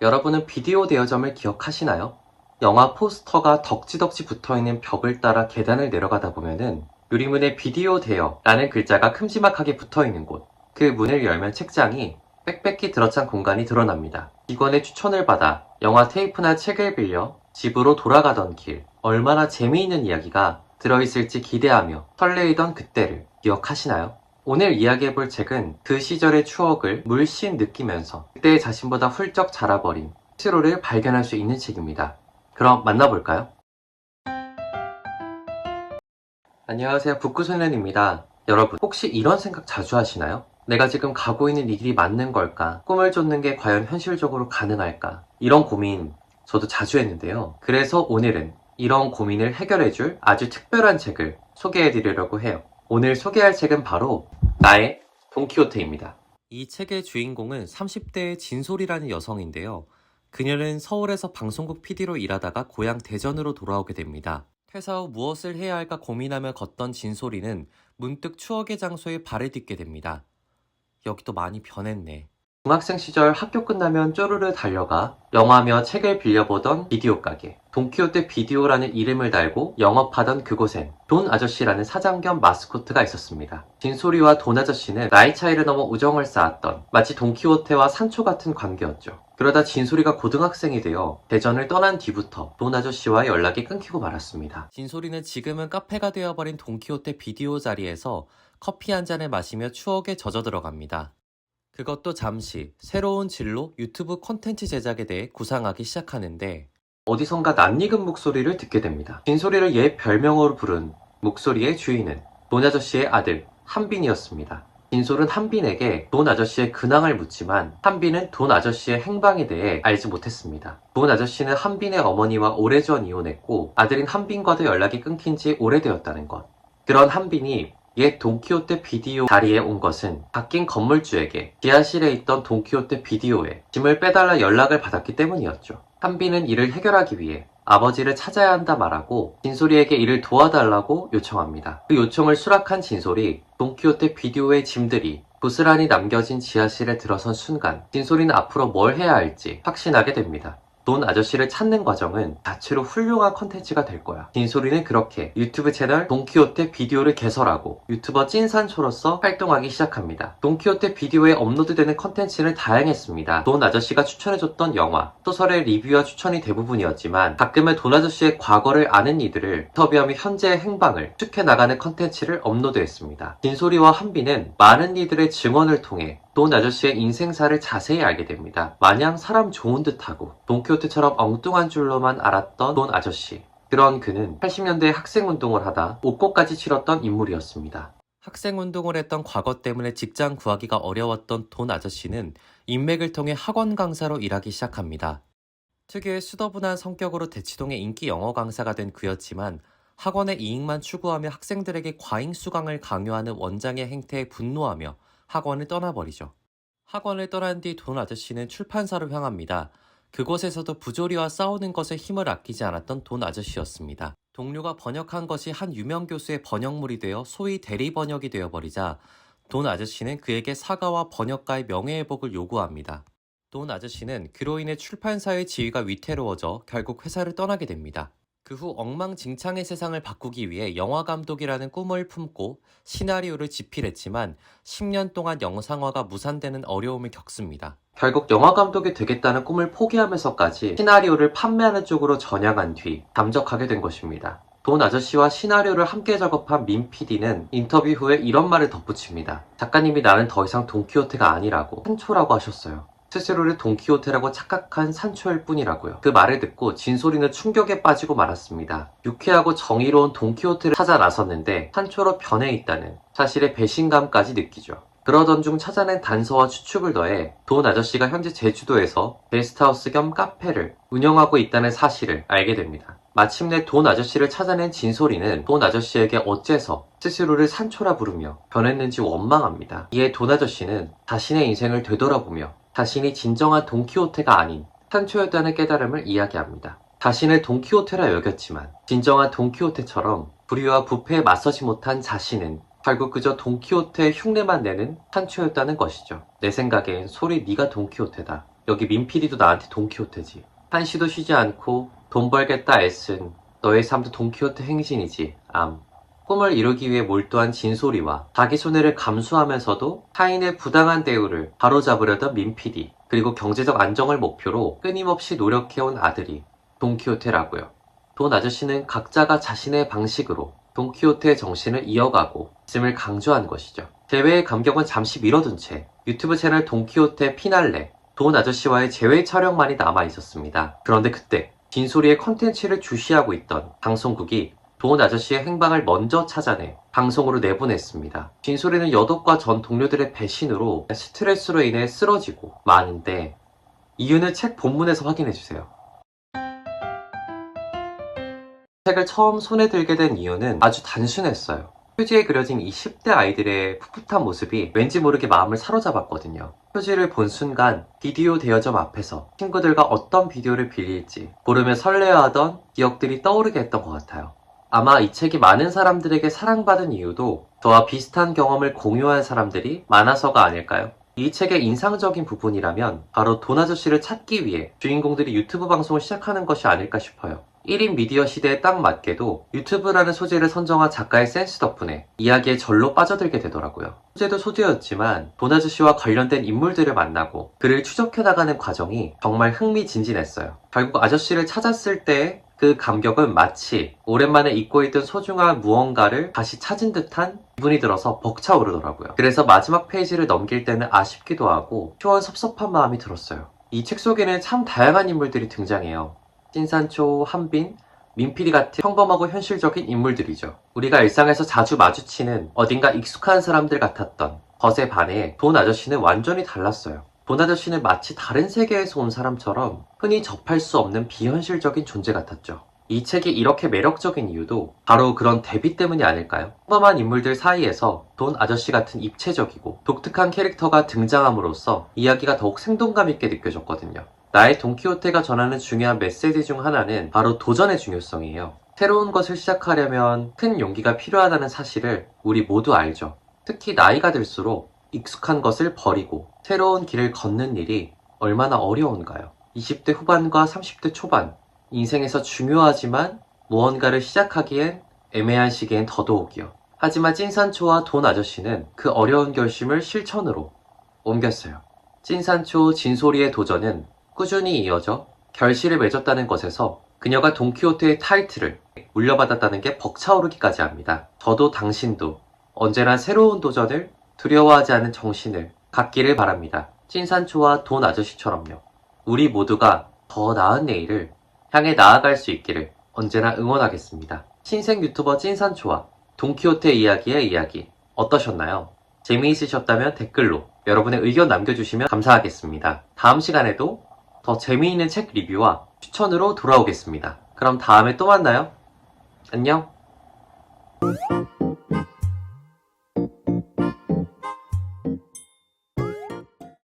여러분은 비디오 대여점을 기억하시나요? 영화 포스터가 덕지덕지 붙어있는 벽을 따라 계단을 내려가다 보면은 유리문에 비디오 대여라는 글자가 큼지막하게 붙어있는 곳. 그 문을 열면 책장이 빽빽히 들어찬 공간이 드러납니다. 직원의 추천을 받아 영화 테이프나 책을 빌려 집으로 돌아가던 길. 얼마나 재미있는 이야기가 들어있을지 기대하며 설레이던 그때를 기억하시나요? 오늘 이야기해볼 책은 그 시절의 추억을 물씬 느끼면서 그때의 자신보다 훌쩍 자라버린 스스로를 발견할 수 있는 책입니다. 그럼 만나볼까요? 안녕하세요. 북구소년입니다. 여러분, 혹시 이런 생각 자주 하시나요? 내가 지금 가고 있는 이 길이 맞는 걸까? 꿈을 쫓는 게 과연 현실적으로 가능할까? 이런 고민 저도 자주 했는데요. 그래서 오늘은 이런 고민을 해결해줄 아주 특별한 책을 소개해드리려고 해요. 오늘 소개할 책은 바로 나의 돈키호테입니다. 이 책의 주인공은 30대의 진솔이라는 여성인데요. 그녀는 서울에서 방송국 PD로 일하다가 고향 대전으로 돌아오게 됩니다. 퇴사 후 무엇을 해야 할까 고민하며 걷던 진솔이는 문득 추억의 장소에 발을 딛게 됩니다. 여기도 많이 변했네. 중학생 시절 학교 끝나면 쪼르르 달려가 영화며 책을 빌려보던 비디오 가게, 돈키호테 비디오라는 이름을 달고 영업하던 그곳엔 돈 아저씨라는 사장 겸 마스코트가 있었습니다. 진소리와 돈 아저씨는 나이 차이를 넘어 우정을 쌓았던 마치 돈키호테와 산초 같은 관계였죠. 그러다 진소리가 고등학생이 되어 대전을 떠난 뒤부터 돈 아저씨와의 연락이 끊기고 말았습니다. 진소리는 지금은 카페가 되어버린 돈키호테 비디오 자리에서 커피 한 잔을 마시며 추억에 젖어 들어갑니다. 그것도 잠시 새로운 진로 유튜브 콘텐츠 제작에 대해 구상하기 시작하는데 어디선가 낯익은 목소리를 듣게 됩니다. 진소리를 옛 별명으로 부른 목소리의 주인은 돈 아저씨의 아들 한빈이었습니다. 진솔은 한빈에게 돈 아저씨의 근황을 묻지만 한빈은 돈 아저씨의 행방에 대해 알지 못했습니다. 돈 아저씨는 한빈의 어머니와 오래전 이혼했고 아들인 한빈과도 연락이 끊긴 지 오래되었다는 것. 그런 한빈이 옛 돈키호테 비디오 자리에 온 것은 바뀐 건물주에게 지하실에 있던 돈키호테 비디오에 짐을 빼달라 연락을 받았기 때문이었죠. 한빈은 이를 해결하기 위해 아버지를 찾아야 한다 말하고 진솔이에게 이를 도와달라고 요청합니다. 그 요청을 수락한 진솔이 돈키호테 비디오의 짐들이 부스란히 남겨진 지하실에 들어선 순간 진솔이는 앞으로 뭘 해야 할지 확신하게 됩니다. 돈 아저씨를 찾는 과정은 자체로 훌륭한 컨텐츠가 될 거야. 진솔이는 그렇게 유튜브 채널 돈키호테 비디오를 개설하고 유튜버 찐산초로서 활동하기 시작합니다. 돈키호테 비디오에 업로드되는 컨텐츠는 다양했습니다. 돈 아저씨가 추천해줬던 영화, 소설의 리뷰와 추천이 대부분이었지만 가끔은 돈 아저씨의 과거를 아는 이들을 인터뷰하며 현재의 행방을 추측해 나가는 컨텐츠를 업로드했습니다. 진솔이와 한빈은 많은 이들의 증언을 통해 돈 아저씨의 인생사를 자세히 알게 됩니다. 마냥 사람 좋은 듯하고 돈키호테처럼 엉뚱한 줄로만 알았던 돈 아저씨. 그런 그는 80년대에 학생운동을 하다 옥고까지 치렀던 인물이었습니다. 학생운동을 했던 과거 때문에 직장 구하기가 어려웠던 돈 아저씨는 인맥을 통해 학원 강사로 일하기 시작합니다. 특유의 수더분한 성격으로 대치동의 인기 영어 강사가 된 그였지만 학원의 이익만 추구하며 학생들에게 과잉 수강을 강요하는 원장의 행태에 분노하며 학원을 떠나버리죠. 학원을 떠난 뒤 돈 아저씨는 출판사로 향합니다. 그곳에서도 부조리와 싸우는 것에 힘을 아끼지 않았던 돈 아저씨였습니다. 동료가 번역한 것이 한 유명 교수의 번역물이 되어 소위 대리 번역이 되어버리자 돈 아저씨는 그에게 사과와 번역가의 명예회복을 요구합니다. 돈 아저씨는 그로 인해 출판사의 지위가 위태로워져 결국 회사를 떠나게 됩니다. 그 후 엉망진창의 세상을 바꾸기 위해 영화감독이라는 꿈을 품고 시나리오를 집필했지만 10년 동안 영상화가 무산되는 어려움을 겪습니다. 결국 영화감독이 되겠다는 꿈을 포기하면서까지 시나리오를 판매하는 쪽으로 전향한 뒤 잠적하게 된 것입니다. 돈 아저씨와 시나리오를 함께 작업한 민 PD는 인터뷰 후에 이런 말을 덧붙입니다. 작가님이 나는 더 이상 돈키호테가 아니라고 산초라고 하셨어요. 스스로를 돈키호테라고 착각한 산초일 뿐이라고요. 그 말을 듣고 진솔이는 충격에 빠지고 말았습니다. 유쾌하고 정의로운 돈키호테를 찾아 나섰는데 산초로 변해 있다는 사실의 배신감까지 느끼죠. 그러던 중 찾아낸 단서와 추측을 더해 돈 아저씨가 현재 제주도에서 게스트하우스 겸 카페를 운영하고 있다는 사실을 알게 됩니다. 마침내 돈 아저씨를 찾아낸 진솔이는 돈 아저씨에게 어째서 스스로를 산초라 부르며 변했는지 원망합니다. 이에 돈 아저씨는 자신의 인생을 되돌아보며 자신이 진정한 돈키호테가 아닌 산초였다는 깨달음을 이야기합니다. 자신을 돈키호테라 여겼지만 진정한 돈키호테처럼 불의와 부패에 맞서지 못한 자신은 결국 그저 돈키호테의 흉내만 내는 산초였다는 것이죠. 내 생각엔 소리 네가 돈키호테다. 여기 민피디도 나한테 돈키호테지. 한시도 쉬지 않고 돈 벌겠다 애쓴 너의 삶도 돈키호테 행진이지. 꿈을 이루기 위해 몰두한 진솔이와 자기 손해를 감수하면서도 타인의 부당한 대우를 바로잡으려던 민피디, 그리고 경제적 안정을 목표로 끊임없이 노력해온 아들이 돈키호테라고요. 돈 아저씨는 각자가 자신의 방식으로 돈키호테의 정신을 이어가고 있음을 강조한 것이죠. 재회의 감격은 잠시 미뤄둔 채 유튜브 채널 돈키호테 피날레, 돈 아저씨와의 재회 촬영만이 남아 있었습니다. 그런데 그때 진솔이의 컨텐츠를 주시하고 있던 방송국이 돈 아저씨의 행방을 먼저 찾아내 방송으로 내보냈습니다. 진솔이는 여독과 전 동료들의 배신으로 스트레스로 인해 쓰러지고 마는데, 이유는 책 본문에서 확인해주세요. 책을 처음 손에 들게 된 이유는 아주 단순했어요. 표지에 그려진 이 10대 아이들의 풋풋한 모습이 왠지 모르게 마음을 사로잡았거든요. 표지를 본 순간 비디오 대여점 앞에서 친구들과 어떤 비디오를 빌릴지 고르며 설레어하던 기억들이 떠오르게 했던 것 같아요. 아마 이 책이 많은 사람들에게 사랑받은 이유도 저와 비슷한 경험을 공유한 사람들이 많아서가 아닐까요? 이 책의 인상적인 부분이라면 바로 돈 아저씨를 찾기 위해 주인공들이 유튜브 방송을 시작하는 것이 아닐까 싶어요. 1인 미디어 시대에 딱 맞게도 유튜브라는 소재를 선정한 작가의 센스 덕분에 이야기에 절로 빠져들게 되더라고요. 소재도 소재였지만 돈 아저씨와 관련된 인물들을 만나고 그를 추적해 나가는 과정이 정말 흥미진진했어요. 결국 아저씨를 찾았을 때 그 감격은 마치 오랜만에 잊고 있던 소중한 무언가를 다시 찾은 듯한 기분이 들어서 벅차오르더라고요. 그래서 마지막 페이지를 넘길 때는 아쉽기도 하고 시원섭섭한 마음이 들었어요. 이 책 속에는 참 다양한 인물들이 등장해요. 찐산초, 한빈, 민피디 같은 평범하고 현실적인 인물들이죠. 우리가 일상에서 자주 마주치는 어딘가 익숙한 사람들 같았던 것에 반해 돈 아저씨는 완전히 달랐어요. 돈 아저씨는 마치 다른 세계에서 온 사람처럼 흔히 접할 수 없는 비현실적인 존재 같았죠. 이 책이 이렇게 매력적인 이유도 바로 그런 대비 때문이 아닐까요? 평범한 인물들 사이에서 돈 아저씨 같은 입체적이고 독특한 캐릭터가 등장함으로써 이야기가 더욱 생동감 있게 느껴졌거든요. 나의 돈키호테가 전하는 중요한 메시지 중 하나는 바로 도전의 중요성이에요. 새로운 것을 시작하려면 큰 용기가 필요하다는 사실을 우리 모두 알죠. 특히 나이가 들수록 익숙한 것을 버리고 새로운 길을 걷는 일이 얼마나 어려운가요? 20대 후반과 30대 초반, 인생에서 중요하지만 무언가를 시작하기엔 애매한 시기엔 더더욱이요. 하지만 찐산초와 돈 아저씨는 그 어려운 결심을 실천으로 옮겼어요. 찐산초 진소리의 도전은 꾸준히 이어져 결실을 맺었다는 것에서 그녀가 돈키호테의 타이틀을 물려받았다는 게 벅차오르기까지 합니다. 저도 당신도 언제나 새로운 도전을 두려워하지 않는 정신을 갖기를 바랍니다. 찐산초와 돈 아저씨처럼요. 우리 모두가 더 나은 내일을 향해 나아갈 수 있기를 언제나 응원하겠습니다. 신생 유튜버 찐산초와 돈키호테 이야기의 이야기 어떠셨나요? 재미있으셨다면 댓글로 여러분의 의견 남겨주시면 감사하겠습니다. 다음 시간에도 더 재미있는 책 리뷰와 추천으로 돌아오겠습니다. 그럼 다음에 또 만나요. 안녕.